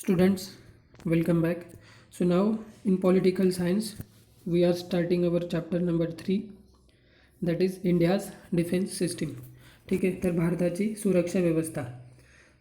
Students, welcome back. So now in political science, we are starting our chapter number 3, that is India's defense system. ठीक आहे, तर भारताची सुरक्षा व्यवस्था.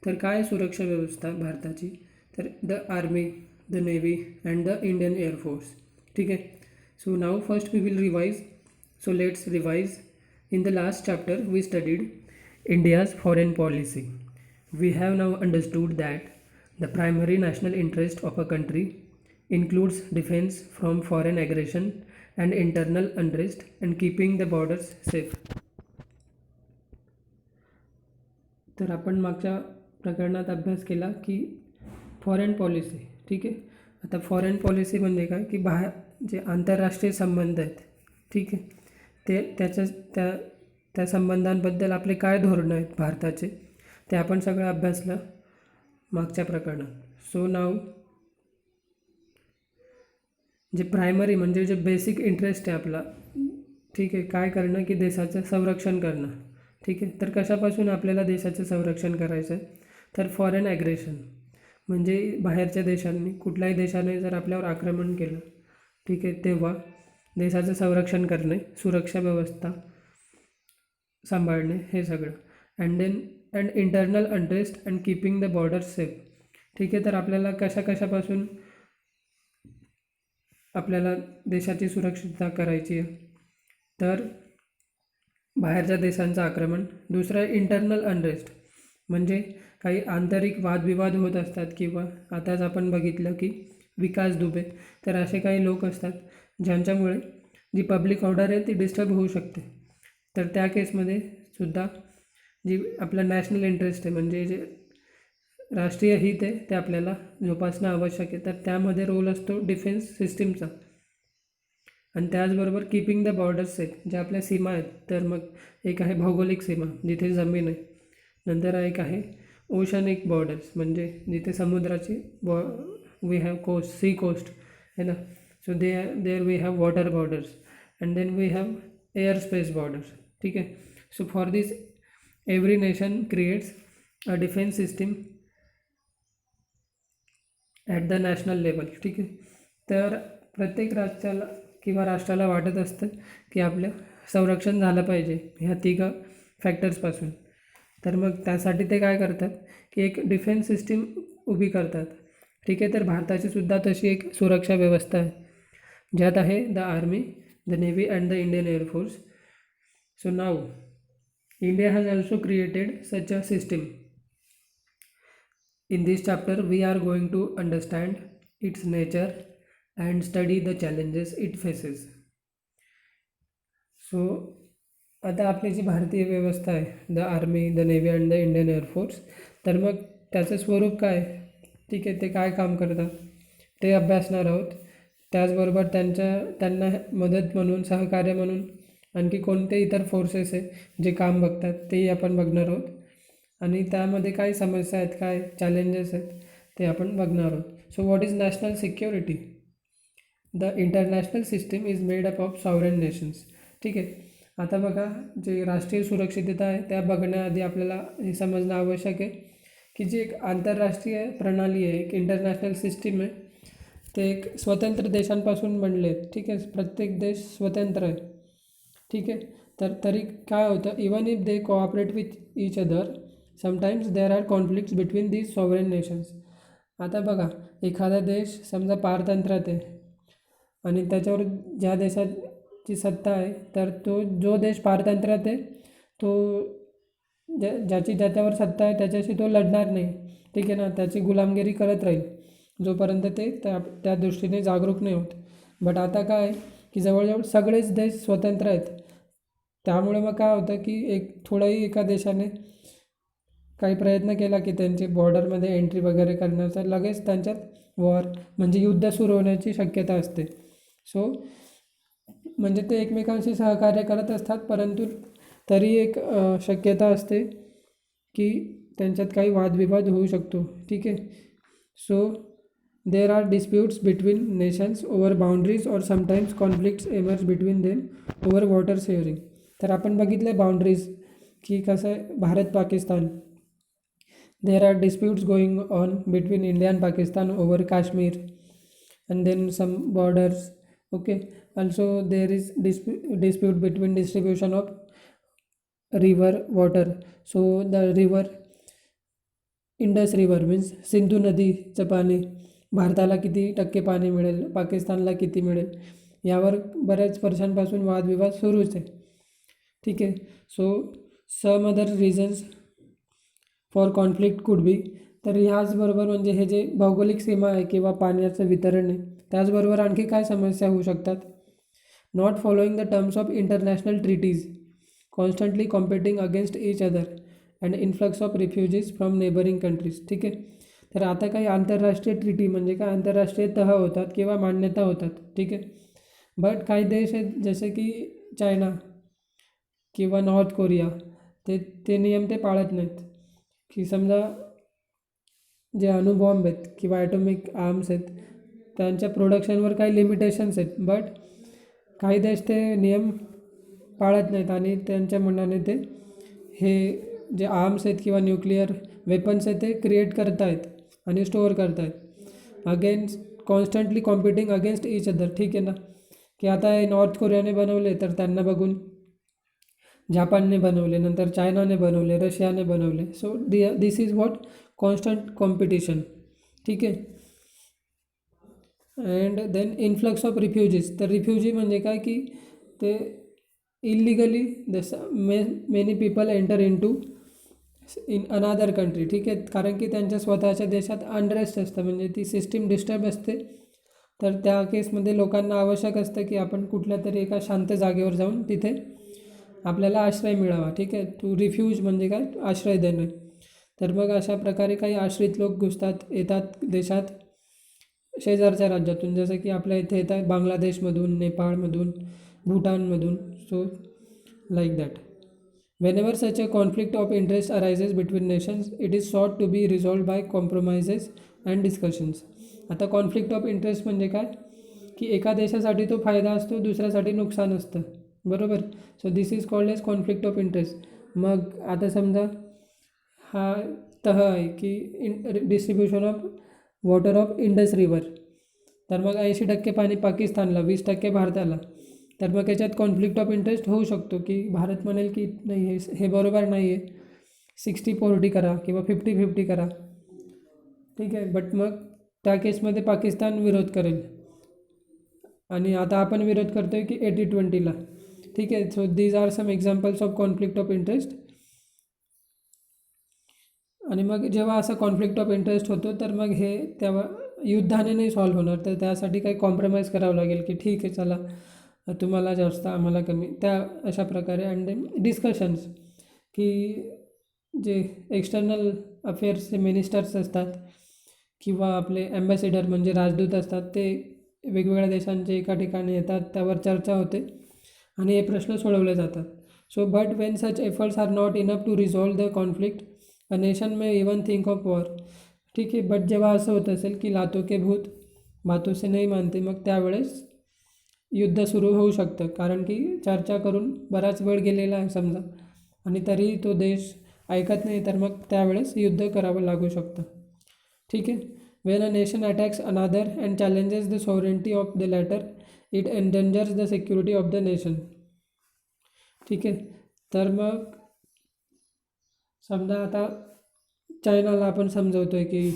तर काय सुरक्षा व्यवस्था भारताची? तर the army, the navy and the Indian air force. ठीक आहे. सो नाव first we will revise. So let's revise. In the last chapter, we studied India's foreign policy. We have now understood that the primary national interest of a country includes defense from foreign aggression and internal unrest and keeping the borders safe. तर आपण मागच्या प्रकरणात अभ्यास केला की foreign policy. ठीक आहे. आता फॉरेन पॉलिसी म्हणजे काय की जे आंतरराष्ट्रीय संबंध आहेत, ठीक आहे, त्या संबंधांबद्दल आपले काय धोरणं आहेत भारताचे, ते आपण सगळं अभ्यासलं मागच्या प्रकरणात. सो नाव जे प्रायमरी म्हणजे जे बेसिक इंटरेस्ट आहे आपला, ठीक आहे, काय करणं की देशाचं संरक्षण करणं. ठीक आहे. तर कशापासून आपल्याला देशाचं संरक्षण करायचं आहे? तर फॉरेन ॲग्रेशन म्हणजे बाहेरच्या देशांनी, कुठल्याही देशाने जर आपल्यावर आक्रमण केलं, ठीक आहे, तेव्हा देशाचं संरक्षण करणे, सुरक्षा व्यवस्था सांभाळणे, हे सगळं. And internal unrest and keeping the borders safe. ठीक आहे. तर आपल्याला कशापासून आपल्याला देशाची सुरक्षितता करायची आहे? तर बाहेरच्या देशांचं आक्रमण. दुसरं इंटरनल अनरेस्ट म्हणजे काही आंतरिक वादविवाद होत असतात, किंवा आताच आपण बघितलं की विकास दुबे, तर असे काही लोक असतात ज्यांच्यामुळे जी पब्लिक ऑर्डर आहे ती डिस्टर्ब होऊ शकते. तर त्या केसमध्ये सुद्धा जी आपलं नॅशनल इंटरेस्ट आहे, म्हणजे जे राष्ट्रीय हित आहे, ते आपल्याला जोपासणं आवश्यक आहे. तर त्यामध्ये रोल असतो डिफेन्स सिस्टीमचा. आणि त्याचबरोबर कीपिंग द बॉर्डर्स सेफ, ज्या आपल्या सीमा आहेत. तर मग एक आहे भौगोलिक सीमा, जिथे जमीन आहे. नंतर एक आहे ओशनिक बॉर्डर्स, म्हणजे जिथे समुद्राची we have coast, sea coast है ना. So there we have water borders and then we have air space borders. ठीक आहे. So for this every nation creates a defence system at the national level. ठीक आहे. तर प्रत्येक राज्याला किंवा राष्ट्राला वाटत असतं की आपलं संरक्षण झालं पाहिजे ह्या तिघं फॅक्टर्सपासून. तर मग त्यासाठी ते काय करतात की एक डिफेन्स सिस्टीम उभी करतात. ठीक आहे. तर भारताची सुद्धा तशी एक सुरक्षा व्यवस्था आहे, ज्यात आहे the army, the navy and the Indian air force. So now India has also created such a system. In this chapter, we are going to understand its nature and study the challenges it faces. So, आता आपली जी भारतीय व्यवस्था आहे, the army, the navy and the Indian air force, तर मग त्याचं स्वरूप काय, ठीक आहे, ते काय काम करतात ते अभ्यासणार आहोत. त्याचबरोबर त्यांना मदत म्हणून, सहकार्य म्हणून आणखी कोणते इतर फोर्सेस आहे जे काम बघतात, तेही आपण बघणार आहोत. आणि त्यामध्ये काय समस्या आहेत, काय चॅलेंजेस आहेत, ते आपण बघणार आहोत. So what is national security? The international system is made up of sovereign nations. ठीक आहे. आता बघा, जे राष्ट्रीय सुरक्षितता आहे त्या बघण्याआधी आपल्याला हे समजणं आवश्यक आहे की जी एक आंतरराष्ट्रीय प्रणाली आहे, एक इंटरनॅशनल सिस्टीम आहे, ते एक स्वतंत्र देशांपासून बनले आहेत. ठीक आहे. प्रत्येक देश स्वतंत्र आहे. ठीक आहे. तर तरी काय होतं, even if they cooperate with each other, sometimes there are conflicts between these sovereign nations. आता बघा, एखादा देश समजा पारतंत्र्यात आहे आणि त्याच्यावर ज्या देशाची सत्ता आहे, तर तो जो देश पारतंत्र्यात आहे तो ज्याची त्याच्यावर सत्ता आहे त्याच्याशी तो लढणार नाही. ठीक आहे ना. त्याची गुलामगिरी करत राहील जोपर्यंत ते त्या दृष्टीने जागरूक नाही होत. बट आता काय की जवळजवळ सगळेच देश स्वतंत्र आहेत. त्यामुळे मग काय होतं की थोडाही एका देशाने काही प्रयत्न केला की त्यांची बॉर्डरमध्ये एंट्री वगैरे करण्याचा, लगेच त्यांच्यात वॉर म्हणजे युद्ध सुरू होण्याची शक्यता असते. सो म्हणजे ते एकमेकांशी सहकार्य करत असतात, परंतु तरी एक शक्यता असते की त्यांच्यात काही वादविवाद होऊ शकतो. ठीक आहे. So there are disputes between nations over boundaries और sometimes conflicts emerge between them over water sharing. तर आपण बघितलं बाउंड्रीज की कसं आहे, Bharat Pakistan, There are disputes going on between India and Pakistan over Kashmir, and then some borders. Okay, also there is dispute between distribution of river water. So the river Indus river means Sindhu नदीचं पाणी भारताला किती टक्के पाणी मिळेल, पाकिस्तानला किती मिळेल, यावर बऱ्याच वर्षांपासून वादविवाद सुरूच आहे. ठीक आहे. So some other reasons for conflict could be. तर ह्याचबरोबर म्हणजे हे जे भौगोलिक सीमा आहे किंवा पाण्याचं वितरण आहे, त्याचबरोबर आणखी काय समस्या होऊ शकतात. Not following the terms of international treaties, constantly competing against each other, and influx of refugees from neighbouring countries. ठीक आहे. तर आता काही आंतरराष्ट्रीय ट्रिटी म्हणजे काय, आंतरराष्ट्रीय तह होतात किंवा मान्यता होतात. ठीक आहे. बट काही देश आहेत जसे की चायना किंवा नॉर्थ कोरिया, ते नियम ते पाळत नाहीत. की समजा जे अणुबॉम्ब आहेत किंवा ॲटॉमिक आर्म्स आहेत, त्यांच्या प्रोडक्शनवर काही लिमिटेशन्स आहेत. बट काही देश ते नियम पाळत नाहीत आणि त्यांच्या मनाने ते हे जे आर्म्स आहेत किंवा न्यूक्लिअर वेपन्स आहेत ते क्रिएट करत आहेत आणि स्टोअर करत आहेत against, constantly competing against each other. ठीक आहे ना. की आता हे नॉर्थ कोरियाने बनवले तर त्यांना बघून जापानने बनवले, नंतर चायनाने बनवले, रशियाने बनवले. So this is what constant competition. ठीक आहे. And then influx of refugees. तर रिफ्युजी म्हणजे काय की ते illegally many people enter into in another country. ठीक आहे. कारण की त्यांच्या स्वतःच्या देशात अनरेस्ट असतं, म्हणजे ती सिस्टीम डिस्टर्ब असते. तर त्या केसमध्ये लोकांना आवश्यक असतं की आपण कुठल्या तरी एका शांत जागेवर जाऊन तिथे आपल्याला आश्रय मिळावा. ठीक आहे. टू रिफ्यूज म्हणजे काय, आश्रय देणे. तर मग अशा प्रकारे काही आश्रित लोक येतात देशात शेजारच्या राज्यातून, जसं की आपल्या इथे येतात बांगलादेशमधून, नेपाळमधून, भूटानमधून. So like that. Whenever such a conflict of interest arises between nations, it is sought to be resolved by compromises and discussions. आता कॉन्फ्लिक्ट ऑफ इंटरेस्ट म्हणजे काय की एका देशासाठी तो फायदा असतो, दुसऱ्यासाठी नुकसान असतं. बरोबर. So this is called as conflict of interest. मग आता समजा हा तह आहे की distribution of water of Indus river. तर मग 80% पाणी पाकिस्तानला, 20% भारताला. तर मग याच्यात कॉन्फ्लिक्ट ऑफ इंटरेस्ट होऊ शकतो की भारत म्हणेल की नाही, हे बरोबर नाही आहे, 60-40 करा किंवा 50-50 करा. ठीक आहे. बट मग त्या केसमध्ये पाकिस्तान विरोध करेल आणि आता आपण विरोध करतो आहे की 80-20ला. ठीक आहे. So these are some examples of conflict of interest. आणि मग जेव्हा असं कॉन्फ्लिक्ट ऑफ इंटरेस्ट होतो तर मग हे तेव्हा युद्धाने नाही सॉल्व्ह होणार, तर त्यासाठी काही कॉम्प्रोमाइज करावं लागेल की ठीक आहे चला, तुम्हाला जास्त आम्हाला कमी, त्या अशा प्रकारे. अँड देन डिस्कशन्स की जे एक्सटर्नल अफेअर्सचे मिनिस्टर्स असतात किंवा आपले ॲम्बॅसेडर म्हणजे राजदूत असतात, ते वेगवेगळ्या देशांचे एका ठिकाणी येतात, त्यावर चर्चा होते आणि हे प्रश्न सोडवले जातात. So but when such efforts are not enough to resolve the conflict, a nation may even think of war. ठीक आहे. बट जेव्हा असं होत असेल की लातो के भूत बातों से नहीं मानते, मग त्यावेळेस युद्ध सुरू होऊ शकतं. कारण की चर्चा करून बराच वेळ गेलेला आहे समजा, आणि तरीही तो देश ऐकत नाही, तर मग त्यावेळेस युद्ध करावं लागू शकतं. ठीक आहे. When a nation attacks another and challenges the sovereignty of the latter, it endangers the security of the nation. ठीक आहे. तर मग समजा आता चायनाला आपण समजवतो आहे की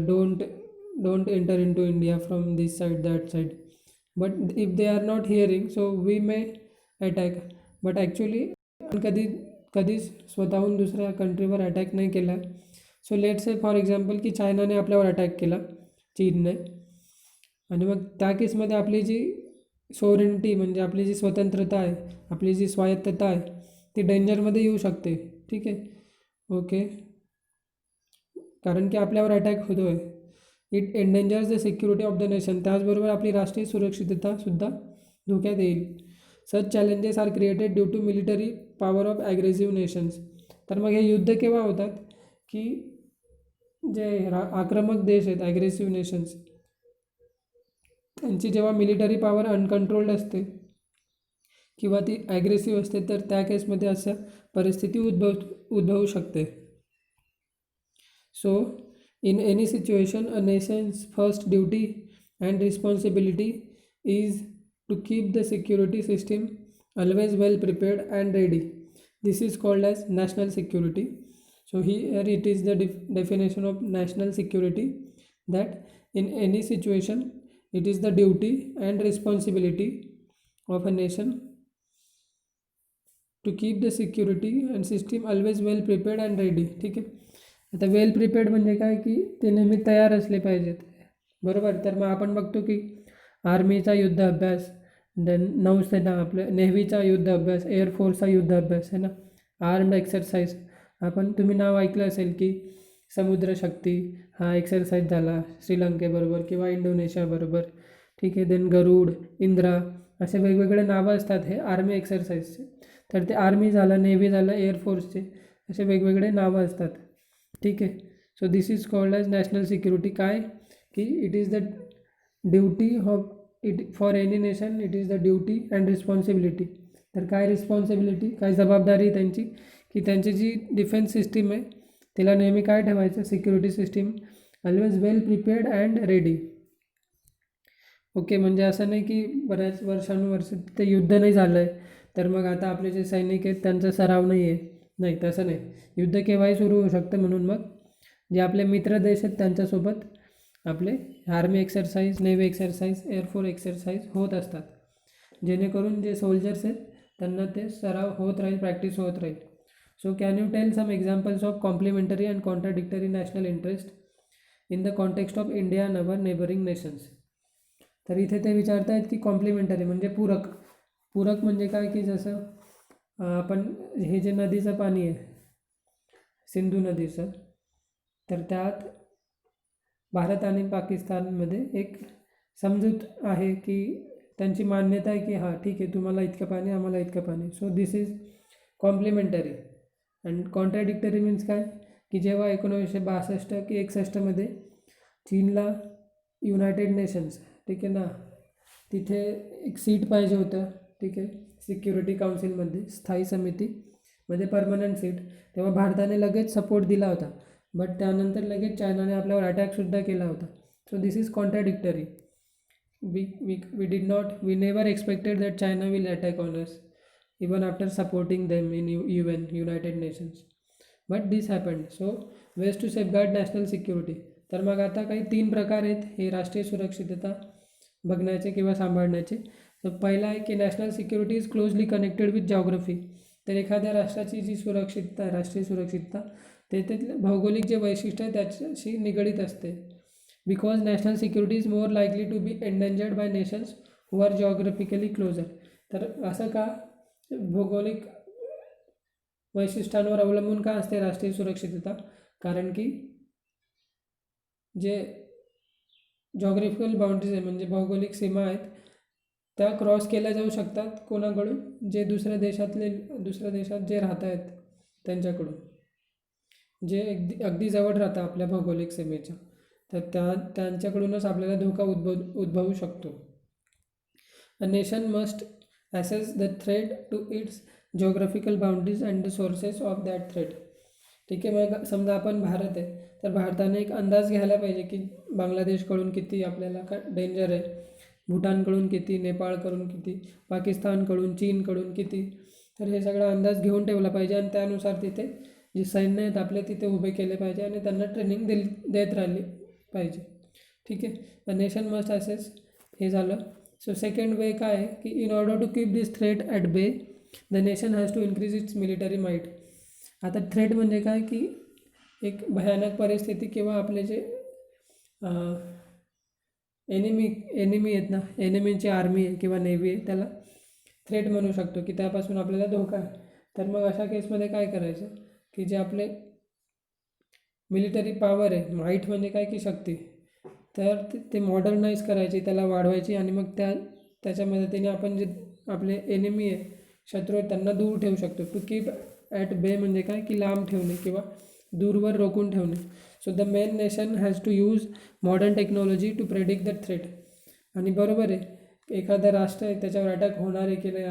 don't enter into India from this side that side. But if they are not hearing, so we may attack. But actually कधीच स्वतःहून दुसऱ्या कंट्रीवर अटॅक नाही केला. So let's say for example की चायनाने आपल्यावर अटॅक केला, चीनने, आणि मग त्या केसमध्ये आपली जी सॉव्हरेनिटी म्हणजे आपली जी स्वतंत्रता आहे, आपली जी स्वायत्तता आहे, ती डेंजरमध्ये येऊ शकते. ठीक आहे. ओके. कारण की आपल्यावर अटॅक होतो आहे. It endangers the security of the nation. त्याचबरोबर आपली राष्ट्रीय सुरक्षिततासुद्धा धोक्यात येईल. Such challenges are created due to military power of aggressive nations. तर मग हे युद्ध केव्हा होतात की जे आक्रमक देश आहेत, ॲग्रेसिव्ह नेशन्स, त्यांची जेव्हा मिलिटरी पॉवर अनकंट्रोल्ड असते किंवा ती ॲग्रेसिव्ह असते, तर त्या केसमध्ये अशा परिस्थिती उद्भवू शकते. So in any situation, a nation's first duty and responsibility is to keep the security system always well prepared and ready. This is called as national security. So here it is the definition of national security, that in any situation it is the duty and responsibility of a nation to keep the security and system always well prepared and ready. ठीक आहे. आता वेल prepared म्हणजे काय, की ते नेहमी तयार असले पाहिजेत, बरोबर. तर मग आपण बघतो की आर्मीचा युद्ध अभ्यास, देन नौसेना आपलं नेव्हीचा युद्ध अभ्यास, एअरफोर्सचा युद्ध अभ्यास आहे ना, आर्म्ड एक्सरसाइज. तुम्ही नाव ऐकलं असेल की समुद्रशक्ती हा एक्सरसाइज झाला श्रीलंकेबरोबर किंवा इंडोनेशियाबरोबर. ठीक आहे. देन गरुड, इंद्रा, असे वेगवेगळे नावं असतात हे आर्मी एक्सरसाइजचे. तर ते आर्मी झालं, नेव्ही झालं, एअरफोर्सचे असे वेगवेगळे नावं असतात. ठीक आहे. So this is called as national security. काय की it is the duty of it for any nation, it is the duty and responsibility. तर काय रिस्पॉन्सिबिलिटी, काय जबाबदारी त्यांची, की त्यांची जी डिफेन्स सिस्टीम आहे तिला नेहमी काय ठेवायचं, security system always well prepared and ready. Okay. म्हणजे असं नाही की बऱ्याच वर्षानुवर्ष ते युद्ध नाही झालं आहे तर मग आता आपले जे सैनिक आहेत त्यांचा सराव नाही आहे. नाही, तसं नाही. युद्ध केव्हाही सुरू होऊ शकतं. म्हणून मग जे आपले मित्र देश आहेत त्यांच्यासोबत आपले army exercise, navy exercise, air force exercise होत असतात, जेणेकरून जे सोल्जर्स आहेत त्यांना ते सराव होत राहील, प्रॅक्टिस होत राहील. So can you tell some examples of complementary and contradictory national interest in the context of India and our neighbouring nations. तर इथे ते विचारत आहेत की कॉम्प्लिमेंटरी म्हणजे पूरक. पूरक म्हणजे काय, की जसं आपण हे जे नदीचं पाणी आहे सिंधू नदीचं, तर त्यात भारत आणि पाकिस्तानमध्ये एक समजूत आहे की त्यांची मान्यता आहे की हां ठीक आहे, तुम्हाला इतकं पाणी, आम्हाला इतकं पाणी. So this is complementary. And contradictory means काय, की जेव्हा 1962 की 61मध्ये चीनला युनायटेड नेशन्स, ठीक आहे ना, तिथे एक सीट पाहिजे होतं, ठीक आहे, सिक्युरिटी काउन्सिलमध्ये, स्थायी समितीमध्ये परमनंट सीट. तेव्हा भारताने लगेच सपोर्ट दिला होता, बट त्यानंतर लगेच चायनाने आपल्यावर अटॅकसुद्धा केला होता. So this is contradictory. we never expected that China will attack on us even after supporting them in UN, United Nations, but this happened. So ways to safeguard national security. तर मग आता काही 3 प्रकार आहेत हे राष्ट्रीय सुरक्षितता बघण्याचे किंवा सांभाळण्याचे. तर पहिला आहे की national security is closely connected with geography. तर एखाद्या राष्ट्राची जी सुरक्षितता आहे, राष्ट्रीय सुरक्षितता, ते भौगोलिक जे वैशिष्ट्य आहे त्याच्याशी निगडीत असते. Because national security is more likely to be endangered by nations who are geographically closer. तर असं का, भौगोलिक वैशिष्ट्यांवर अवलंबून का असते राष्ट्रीय सुरक्षितता, कारण की जे जॉग्रफिकल बाउंड्रीज आहे म्हणजे भौगोलिक सीमा आहेत त्या क्रॉस केल्या जाऊ शकतात कोणाकडून, जे दुसऱ्या देशात जे राहत आहेत त्यांच्याकडून, जे अगदी जवळ राहतं आपल्या भौगोलिक सीमेच्या, तर त्यांच्याकडूनच आपल्याला धोका उद्भवू शकतो. A nation must assess the threat to its geographical boundaries and the sources of that threat. ठीक आहे. मग समजा आपण भारत आहे, तर भारताने एक अंदाज घ्यायला पाहिजे की बांगलादेशकडून किती आपल्याला काय डेंजर आहे, भूटानकडून किती, नेपाळकडून किती, पाकिस्तानकडून, चीनकडून किती. तर हे सगळा अंदाज घेऊन ठेवला पाहिजे आणि त्यानुसार तिथे जे सैन्य आहेत आपले तिथे उभे केले पाहिजे आणि त्यांना ट्रेनिंग देत राहिली पाहिजे. ठीक आहे. द नेशन मस्ट ॲसेस, हे झालं. सो सेकंड वे काय आहे की in order to keep this threat at bay the nation has to increase its military might. आता थ्रेट म्हणजे काय, की एक भयानक परिस्थिती किंवा आपले जे एनिमी आहेत ना, एनिमीची आर्मी आहे किंवा नेव्ही आहे, त्याला थ्रेट म्हणू शकतो की त्यापासून आपल्याला धोका आहे. तर मग अशा केसमध्ये काय करायचं, की जे आपले मिलिटरी पॉवर आहे, माईट म्हणजे काय की शक्ती, तर ते मॉडर्नाइज करायची, त्याला वाढवायची आणि मग त्याच्या मदतीने आपण जे आपले एनिमी आहे, शत्रू आहेत, त्यांना दूर ठेवू शकतो. टू कीप ॲट बे म्हणजे काय की लांब ठेवणे किंवा दूरवर रोखून ठेवणे. So the main nation has to use modern technology to predict the threat. आणि बरोबर आहे, एखादं राष्ट्र आहे त्याच्यावर अटॅक होणार आहे की नाही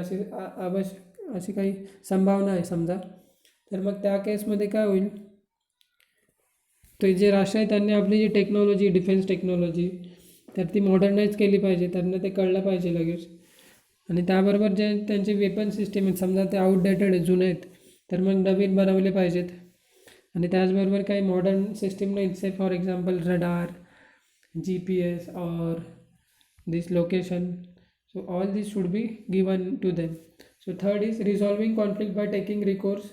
अशी काही संभावना आहे समजा, तर मग त्या केसमध्ये काय होईल, तो जे राष्ट्र आहे त्यांनी आपली जी टेक्नॉलॉजी डिफेन्स टेक्नॉलॉजी तर ती मॉडर्नाईज केली पाहिजे, त्यांना ते कळलं पाहिजे लगेच. आणि त्याबरोबर जे त्यांचे वेपन सिस्टीम आहेत समजा ते आउटडेटेड आहे, जुने आहेत, तर मग नवीन बनवले पाहिजेत. आणि त्याचबरोबर काही मॉडर्न सिस्टीम नाहीत, say for example radar, GPS or this location. So all this should be given to them. So third is resolving conflict by taking recourse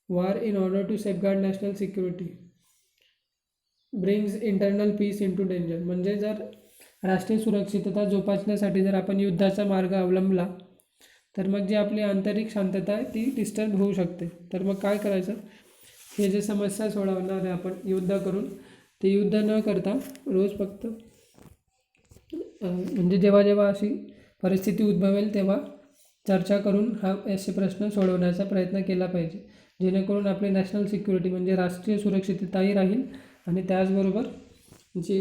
war in order to safeguard national security brings internal peace into danger. म्हणजे जर राष्ट्रीय सुरक्षितता जोपासण्यासाठी जर आपण युद्धाचा मार्ग अवलंबला तर मग जी आपली आंतरिक शांतता आहे ती डिस्टर्ब होऊ शकते. तर मग काय करायचं, हे जे समस्या सोडवणार आहे आपण युद्ध करून, ते युद्ध न करता रोज फक्त म्हणजे जेव्हा जेव्हा अशी परिस्थिती उद्भवेल तेव्हा चर्चा करून असे प्रश्न सोडवण्याचा प्रयत्न केला पाहिजे, जेणेकरून आपली नॅशनल सिक्युरिटी म्हणजे राष्ट्रीय सुरक्षितताही राहील आणि त्याचबरोबर जी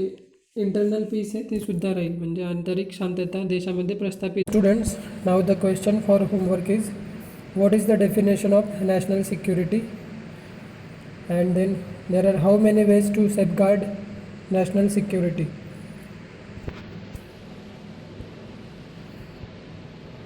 इंटरनल पीस आहे ती सुद्धा राहील, म्हणजे आंतरिक शांतता देशामध्ये प्रस्थापित. Students, now the question for homework is what is the definition of national security and then there are how many ways to safeguard national security.